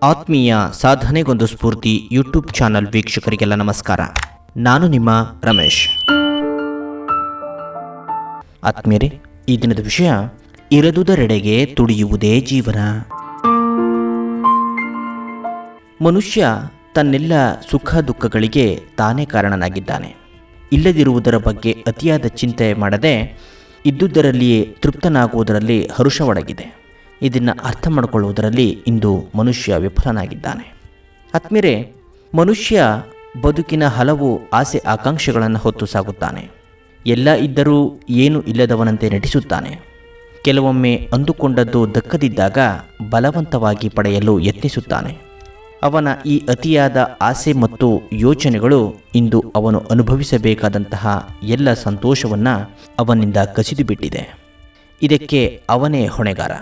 ಆತ್ಮೀಯ ಸಾಧನೆಗೊಂದು ಸ್ಫೂರ್ತಿ YouTube channel ವೀಕ್ಷಕರಿಗೆಲ್ಲ ನಮಸ್ಕಾರ. ನಾನು ನಿಮ್ಮ ರಮೇಶ್. ಆತ್ಮೀಯರೇ, ಈ ದಿನದ ವಿಷಯ ಇರದುದರೆಡೆಗೆ ತುಡಿಯುವುದೇ ಜೀವನ. ಮನುಷ್ಯ ತನ್ನೆಲ್ಲ ಸುಖ ದುಃಖಗಳಿಗೆ ತಾನೇ ಕಾರಣನಾಗಿದ್ದಾನೆ. ಇಲ್ಲದಿರುವುದರ ಬಗ್ಗೆ ಅತಿಯಾದ ಚಿಂತೆ ಮಾಡದೆ ಇದ್ದುದರಲ್ಲಿಯೇ ತೃಪ್ತನಾಗುವುದರಲ್ಲಿ ಹರುಷವಡಗಿದೆ. ಇದನ್ನು ಅರ್ಥ ಮಾಡಿಕೊಳ್ಳುವುದರಲ್ಲಿ ಇಂದು ಮನುಷ್ಯ ವಿಫಲನಾಗಿದ್ದಾನೆ. ಆತ್ಮೀಯರೇ, ಮನುಷ್ಯ ಬದುಕಿನ ಹಲವು ಆಸೆ ಆಕಾಂಕ್ಷೆಗಳನ್ನು ಹೊತ್ತು ಸಾಗುತ್ತಾನೆ. ಎಲ್ಲ ಇದ್ದರೂ ಏನು ಇಲ್ಲದವನಂತೆ ನಟಿಸುತ್ತಾನೆ. ಕೆಲವೊಮ್ಮೆ ಅಂದುಕೊಂಡದ್ದು ದಕ್ಕದಿದ್ದಾಗ ಬಲವಂತವಾಗಿ ಪಡೆಯಲು ಯತ್ನಿಸುತ್ತಾನೆ. ಅವನ ಈ ಅತಿಯಾದ ಆಸೆ ಮತ್ತು ಯೋಚನೆಗಳು ಇಂದು ಅವನು ಅನುಭವಿಸಬೇಕಾದಂತಹ ಎಲ್ಲ ಸಂತೋಷವನ್ನು ಅವನಿಂದ ಕಸಿದು ಬಿಟ್ಟಿದೆ. ಇದಕ್ಕೆ ಅವನೇ ಹೊಣೆಗಾರ.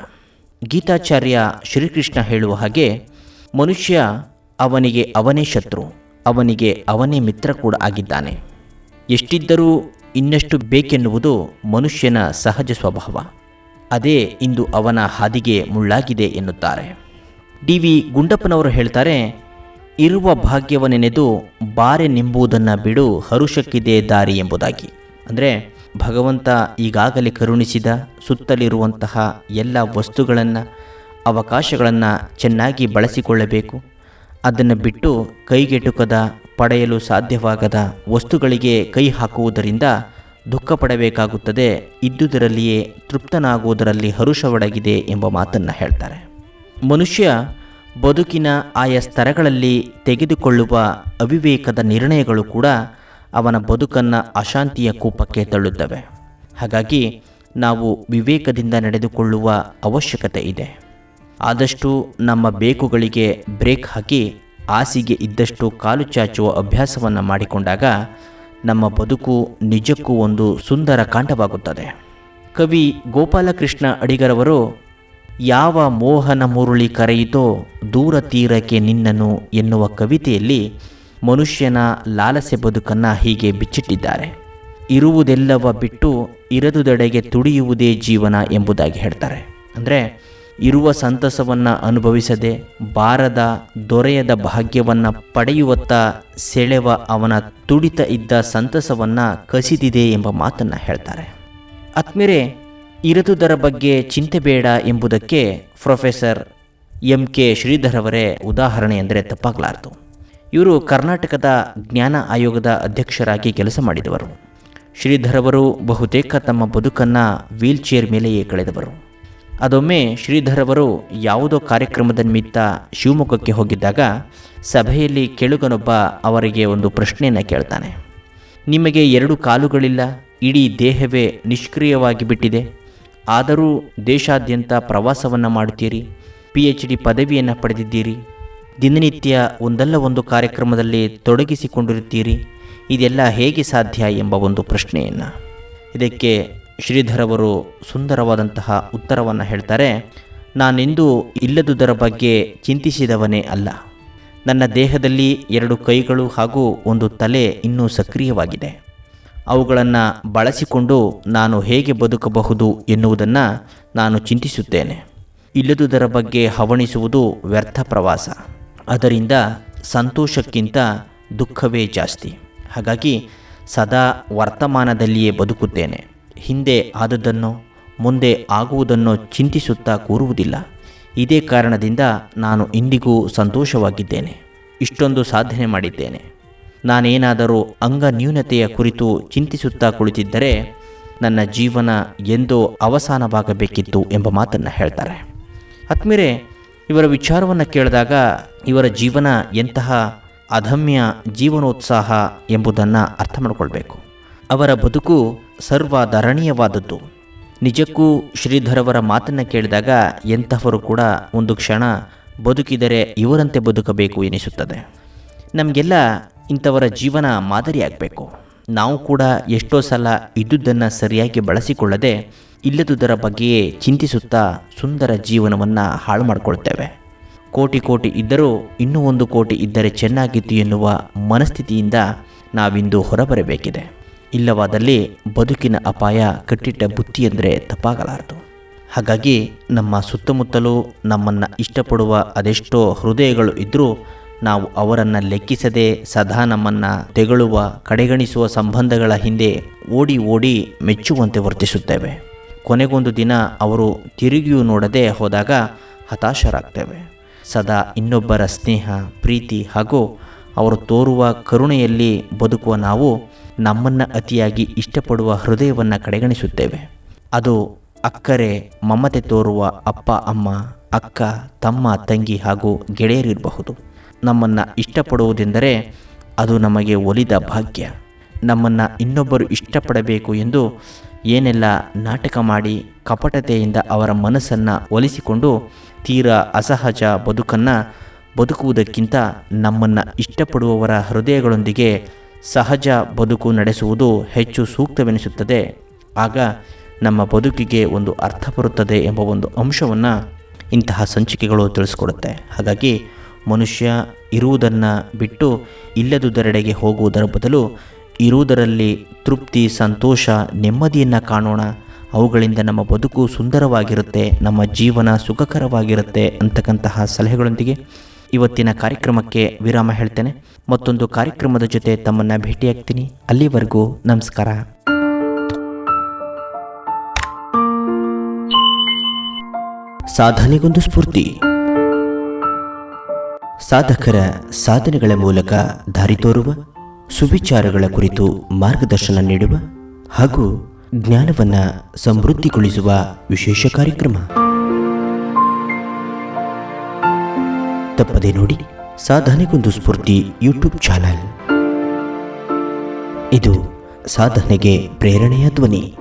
ಗೀತಾಚಾರ್ಯ ಶ್ರೀಕೃಷ್ಣ ಹೇಳುವ ಹಾಗೆ, ಮನುಷ್ಯ ಅವನಿಗೆ ಅವನೇ ಶತ್ರು, ಅವನಿಗೆ ಅವನೇ ಮಿತ್ರ ಕೂಡ ಆಗಿದ್ದಾನೆ. ಎಷ್ಟಿದ್ದರೂ ಇನ್ನಷ್ಟು ಬೇಕೆನ್ನುವುದು ಮನುಷ್ಯನ ಸಹಜ ಸ್ವಭಾವ. ಅದೇ ಇಂದು ಅವನ ಹಾದಿಗೆ ಮುಳ್ಳಾಗಿದೆ ಎನ್ನುತ್ತಾರೆ. ಡಿ.ವಿ. ಗುಂಡಪ್ಪನವರು ಹೇಳ್ತಾರೆ, ಇರುವ ಭಾಗ್ಯವನೆನೆದು ಬಾರೆ ನಿಂಬುವುದನ್ನು ಬಿಡು, ಹರುಷಕ್ಕಿದೆ ದಾರಿ ಎಂಬುದಾಗಿ. ಅಂದರೆ ಭಗವಂತ ಈಗಾಗಲೇ ಕರುಣಿಸಿದ ಸುತ್ತಲಿರುವಂತಹ ಎಲ್ಲ ವಸ್ತುಗಳನ್ನು, ಅವಕಾಶಗಳನ್ನು ಚೆನ್ನಾಗಿ ಬಳಸಿಕೊಳ್ಳಬೇಕು. ಅದನ್ನು ಬಿಟ್ಟು ಕೈಗೆಟುಕದ, ಪಡೆಯಲು ಸಾಧ್ಯವಾಗದ ವಸ್ತುಗಳಿಗೆ ಕೈ ಹಾಕುವುದರಿಂದ ದುಃಖ ಪಡಬೇಕಾಗುತ್ತದೆ. ಇದ್ದುದರಲ್ಲಿಯೇ ತೃಪ್ತನಾಗುವುದರಲ್ಲಿ ಹರುಷವಡಗಿದೆ ಎಂಬ ಮಾತನ್ನು ಹೇಳ್ತಾರೆ. ಮನುಷ್ಯ ಬದುಕಿನ ಆಯಾ ಸ್ತರಗಳಲ್ಲಿ ತೆಗೆದುಕೊಳ್ಳುವ ಅವಿವೇಕದ ನಿರ್ಣಯಗಳು ಕೂಡ ಅವನ ಬದುಕನ್ನು ಅಶಾಂತಿಯ ಕೂಪಕ್ಕೆ ತಳ್ಳುತ್ತವೆ. ಹಾಗಾಗಿ ನಾವು ವಿವೇಕದಿಂದ ನಡೆದುಕೊಳ್ಳುವ ಅವಶ್ಯಕತೆ ಇದೆ. ಆದಷ್ಟು ನಮ್ಮ ಬೇಕುಗಳಿಗೆ ಬ್ರೇಕ್ ಹಾಕಿ ಆಸೆಗೆ ಇದ್ದಷ್ಟು ಕಾಲು ಚಾಚುವ ಅಭ್ಯಾಸವನ್ನು ಮಾಡಿಕೊಂಡಾಗ ನಮ್ಮ ಬದುಕು ನಿಜಕ್ಕೂ ಒಂದು ಸುಂದರ ಕಾಂಡವಾಗುತ್ತದೆ. ಕವಿ ಗೋಪಾಲಕೃಷ್ಣ ಅಡಿಗರವರು ಯಾವ ಮೋಹನ ಮುರುಳಿ ಕರೆಯಿತೋ ದೂರ ತೀರಕ್ಕೆ ನಿನ್ನನು ಎನ್ನುವ ಕವಿತೆಯಲ್ಲಿ ಮನುಷ್ಯನ ಲಾಲಸೆ ಬದುಕನ್ನು ಹೀಗೆ ಬಿಚ್ಚಿಟ್ಟಿದ್ದಾರೆ. ಇರುವುದೆಲ್ಲವ ಬಿಟ್ಟು ಇರದುದೆಡೆಗೆ ತುಡಿಯುವುದೇ ಜೀವನ ಎಂಬುದಾಗಿ ಹೇಳ್ತಾರೆ. ಅಂದರೆ ಇರುವ ಸಂತಸವನ್ನು ಅನುಭವಿಸದೆ ಬಾರದ ದೊರೆಯದ ಭಾಗ್ಯವನ್ನು ಪಡೆಯುವತ್ತ ಸೆಳೆವ ಅವನ ತುಡಿತ ಇದ್ದ ಸಂತಸವನ್ನು ಕಸಿದಿದೆ ಎಂಬ ಮಾತನ್ನು ಹೇಳ್ತಾರೆ. ಆತ್ಮೀಯರೇ, ಇರದುದರ ಬಗ್ಗೆ ಚಿಂತೆ ಬೇಡ ಎಂಬುದಕ್ಕೆ ಪ್ರೊಫೆಸರ್ ಎಂ.ಕೆ. ಶ್ರೀಧರ್ ಅವರೇ ಉದಾಹರಣೆ ಎಂದರೆ ತಪ್ಪಾಗಲಾರದು. ಇವರು ಕರ್ನಾಟಕದ ಜ್ಞಾನ ಆಯೋಗದ ಅಧ್ಯಕ್ಷರಾಗಿ ಕೆಲಸ ಮಾಡಿದವರು. ಶ್ರೀಧರ್ ಅವರು ಬಹುತೇಕ ತಮ್ಮ ಬದುಕನ್ನು ವೀಲ್ ಚೇರ್ ಮೇಲೆಯೇ ಕಳೆದವರು. ಅದೊಮ್ಮೆ ಶ್ರೀಧರ್ ಅವರು ಯಾವುದೋ ಕಾರ್ಯಕ್ರಮದ ನಿಮಿತ್ತ ಶಿವಮೊಗ್ಗಕ್ಕೆ ಹೋಗಿದ್ದಾಗ ಸಭೆಯಲ್ಲಿ ಕೆಳುಗನೊಬ್ಬ ಅವರಿಗೆ ಒಂದು ಪ್ರಶ್ನೆಯನ್ನು ಕೇಳ್ತಾನೆ. ನಿಮಗೆ 2 ಕಾಲುಗಳಿಲ್ಲ, ಇಡೀ ದೇಹವೇ ನಿಷ್ಕ್ರಿಯವಾಗಿ ಬಿಟ್ಟಿದೆ, ಆದರೂ ದೇಶಾದ್ಯಂತ ಪ್ರವಾಸವನ್ನು ಮಾಡುತ್ತೀರಿ, PhD ಪದವಿಯನ್ನು ಪಡೆದಿದ್ದೀರಿ, ದಿನನಿತ್ಯ ಒಂದಲ್ಲ ಒಂದು ಕಾರ್ಯಕ್ರಮದಲ್ಲಿ ತೊಡಗಿಸಿಕೊಂಡಿರುತ್ತೀರಿ, ಇದೆಲ್ಲ ಹೇಗೆ ಸಾಧ್ಯ ಎಂಬ ಒಂದು ಪ್ರಶ್ನೆಯನ್ನು. ಇದಕ್ಕೆ ಶ್ರೀಧರ್ ಅವರು ಸುಂದರವಾದಂತಹ ಉತ್ತರವನ್ನು ಹೇಳ್ತಾರೆ. ನಾನೆಂದೂ ಇಲ್ಲದುದರ ಬಗ್ಗೆ ಚಿಂತಿಸಿದವನೇ ಅಲ್ಲ. ನನ್ನ ದೇಹದಲ್ಲಿ 2 ಕೈಗಳು ಹಾಗೂ ಒಂದು ತಲೆ ಇನ್ನೂ ಸಕ್ರಿಯವಾಗಿದೆ. ಅವುಗಳನ್ನು ಬಳಸಿಕೊಂಡು ನಾನು ಹೇಗೆ ಬದುಕಬಹುದು ಎನ್ನುವುದನ್ನು ನಾನು ಚಿಂತಿಸುತ್ತೇನೆ. ಇಲ್ಲದುದರ ಬಗ್ಗೆ ಹವಣಿಸುವುದು ವ್ಯರ್ಥ ಪ್ರವಾಸ. ಅದರಿಂದ ಸಂತೋಷಕ್ಕಿಂತ ದುಃಖವೇ ಜಾಸ್ತಿ. ಹಾಗಾಗಿ ಸದಾ ವರ್ತಮಾನದಲ್ಲಿಯೇ ಬದುಕುತ್ತೇನೆ. ಹಿಂದೆ ಆದದ್ದನ್ನು ಮುಂದೆ ಆಗುವುದನ್ನು ಚಿಂತಿಸುತ್ತಾ ಕೂರುವುದಿಲ್ಲ. ಇದೇ ಕಾರಣದಿಂದ ನಾನು ಇಂದಿಗೂ ಸಂತೋಷವಾಗಿದ್ದೇನೆ. ಇಷ್ಟೊಂದು ಸಾಧನೆ ಮಾಡಿದ್ದೇನೆ. ನಾನೇನಾದರೂ ಅಂಗ ನ್ಯೂನತೆಯ ಕುರಿತು ಚಿಂತಿಸುತ್ತಾ ಕುಳಿತಿದ್ದರೆ ನನ್ನ ಜೀವನ ಎಂದೋ ಅವಸಾನವಾಗಬೇಕಿತ್ತು ಎಂಬ ಮಾತನ್ನು ಹೇಳ್ತಾರೆ. ಆತ್ಮೀಯರೇ, ಇವರ ವಿಚಾರವನ್ನು ಕೇಳಿದಾಗ ಇವರ ಜೀವನ ಎಂತಹ ಅದಮ್ಯ ಜೀವನೋತ್ಸಾಹ ಎಂಬುದನ್ನು ಅರ್ಥ ಮಾಡಿಕೊಳ್ಬೇಕು. ಅವರ ಬದುಕು ಸರ್ವಧರಣೀಯವಾದದ್ದು. ನಿಜಕ್ಕೂ ಶ್ರೀಧರ್ ಅವರ ಮಾತನ್ನು ಕೇಳಿದಾಗ ಎಂತಹವರು ಕೂಡ ಒಂದು ಕ್ಷಣ ಬದುಕಿದರೆ ಇವರಂತೆ ಬದುಕಬೇಕು ಎನಿಸುತ್ತದೆ. ನಮಗೆಲ್ಲ ಇಂಥವರ ಜೀವನ ಮಾದರಿಯಾಗಬೇಕು. ನಾವು ಕೂಡ ಎಷ್ಟೋ ಸಲ ಇದ್ದುದನ್ನು ಸರಿಯಾಗಿ ಬಳಸಿಕೊಳ್ಳದೆ ಇಲ್ಲದುದರ ಬಗ್ಗೆಯೇ ಚಿಂತಿಸುತ್ತಾ ಸುಂದರ ಜೀವನವನ್ನು ಹಾಳು ಮಾಡಿಕೊಳ್ತೇವೆ. ಕೋಟಿ ಇದ್ದರೂ ಇನ್ನೂ 1 ಕೋಟಿ ಇದ್ದರೆ ಚೆನ್ನಾಗಿತ್ತು ಎನ್ನುವ ಮನಸ್ಥಿತಿಯಿಂದ ನಾವಿಂದು ಹೊರಬರಬೇಕಿದೆ. ಇಲ್ಲವಾದಲ್ಲಿ ಬದುಕಿನ ಅಪಾಯ ಕಟ್ಟಿಟ್ಟ ಬುತ್ತಿ ಎಂದರೆ ತಪ್ಪಾಗಲಾರದು. ಹಾಗಾಗಿ ನಮ್ಮ ಸುತ್ತಮುತ್ತಲೂ ನಮ್ಮನ್ನು ಇಷ್ಟಪಡುವ ಅದೆಷ್ಟೋ ಹೃದಯಗಳು ಇದ್ದರೂ ನಾವು ಅವರನ್ನು ಲೆಕ್ಕಿಸದೆ ಸದಾ ನಮ್ಮನ್ನು ತೆಗಳುವ ಕಡೆಗಣಿಸುವ ಸಂಬಂಧಗಳ ಹಿಂದೆ ಓಡಿ ಓಡಿ ಮೆಚ್ಚುವಂತೆ ವರ್ತಿಸುತ್ತೇವೆ. ಕೊನೆಗೊಂದು ದಿನ ಅವರು ತಿರುಗಿಯೂ ನೋಡದೆ ಹೋದಾಗ ಹತಾಶರಾಗ್ತೇವೆ. ಸದಾ ಇನ್ನೊಬ್ಬರ ಸ್ನೇಹ, ಪ್ರೀತಿ ಹಾಗೂ ಅವರು ತೋರುವ ಕರುಣೆಯಲ್ಲಿ ಬದುಕುವ ನಾವು ನಮ್ಮನ್ನು ಅತಿಯಾಗಿ ಇಷ್ಟಪಡುವ ಹೃದಯವನ್ನು ಕಡೆಗಣಿಸುತ್ತೇವೆ. ಅದು ಅಕ್ಕರೆ ಮಮತೆ ತೋರುವ ಅಪ್ಪ, ಅಮ್ಮ, ಅಕ್ಕ, ತಮ್ಮ, ತಂಗಿ ಹಾಗೂ ಗೆಳೆಯರಿರಬಹುದು. ನಮ್ಮನ್ನು ಇಷ್ಟಪಡುವುದೆಂದರೆ ಅದು ನಮಗೆ ಒಲಿದ ಭಾಗ್ಯ. ನಮ್ಮನ್ನು ಇನ್ನೊಬ್ಬರು ಇಷ್ಟಪಡಬೇಕು ಎಂದು ಏನೆಲ್ಲ ನಾಟಕ ಮಾಡಿ ಕಪಟತೆಯಿಂದ ಅವರ ಮನಸ್ಸನ್ನು ಒಲಿಸಿಕೊಂಡು ತೀರಾ ಅಸಹಜ ಬದುಕನ್ನು ಬದುಕುವುದಕ್ಕಿಂತ ನಮ್ಮನ್ನು ಇಷ್ಟಪಡುವವರ ಹೃದಯಗಳೊಂದಿಗೆ ಸಹಜ ಬದುಕು ನಡೆಸುವುದು ಹೆಚ್ಚು ಸೂಕ್ತವೆನಿಸುತ್ತದೆ. ಆಗ ನಮ್ಮ ಬದುಕಿಗೆ ಒಂದು ಅರ್ಥ ಬರುತ್ತದೆ ಎಂಬ ಒಂದು ಅಂಶವನ್ನು ಇಂತಹ ಸಂಚಿಕೆಗಳು ತಿಳಿಸ್ಕೊಡುತ್ತೆ. ಹಾಗಾಗಿ ಮನುಷ್ಯ ಇರುವುದನ್ನು ಬಿಟ್ಟು ಇಲ್ಲದುದರೆಡೆಗೆ ಹೋಗುವುದರ ಬದಲು ಇರುವುದರಲ್ಲಿ ತೃಪ್ತಿ, ಸಂತೋಷ, ನೆಮ್ಮದಿಯನ್ನು ಕಾಣೋಣ. ಅವುಗಳಿಂದ ನಮ್ಮ ಬದುಕು ಸುಂದರವಾಗಿರುತ್ತೆ, ನಮ್ಮ ಜೀವನ ಸುಖಕರವಾಗಿರುತ್ತೆ ಅಂತಕ್ಕಂತಹ ಸಲಹೆಗಳೊಂದಿಗೆ ಇವತ್ತಿನ ಕಾರ್ಯಕ್ರಮಕ್ಕೆ ವಿರಾಮ ಹೇಳ್ತೇನೆ. ಮತ್ತೊಂದು ಕಾರ್ಯಕ್ರಮದ ಜೊತೆ ತಮ್ಮನ್ನು ಭೇಟಿಯಾಗ್ತೀನಿ. ಅಲ್ಲಿವರೆಗೂ ನಮಸ್ಕಾರ. ಸಾಧನೆಗೊಂದು ಸ್ಫೂರ್ತಿ. ಸಾಧಕರ ಸಾಧನೆಗಳ ಮೂಲಕ ದಾರಿ ತೋರುವ, ಸುವಿಚಾರಗಳ ಕುರಿತು ಮಾರ್ಗದರ್ಶನ ನೀಡುವ ಹಾಗೂ ಜ್ಞಾನವನ್ನು ಸಮೃದ್ಧಿಗೊಳಿಸುವ ವಿಶೇಷ ಕಾರ್ಯಕ್ರಮ. ತಪ್ಪದೆ ನೋಡಿ ಸಾಧನೆಗೊಂದು ಸ್ಫೂರ್ತಿ ಯೂಟ್ಯೂಬ್ ಚಾನಲ್. ಇದು ಸಾಧನೆಗೆ ಪ್ರೇರಣೆಯ ಧ್ವನಿ.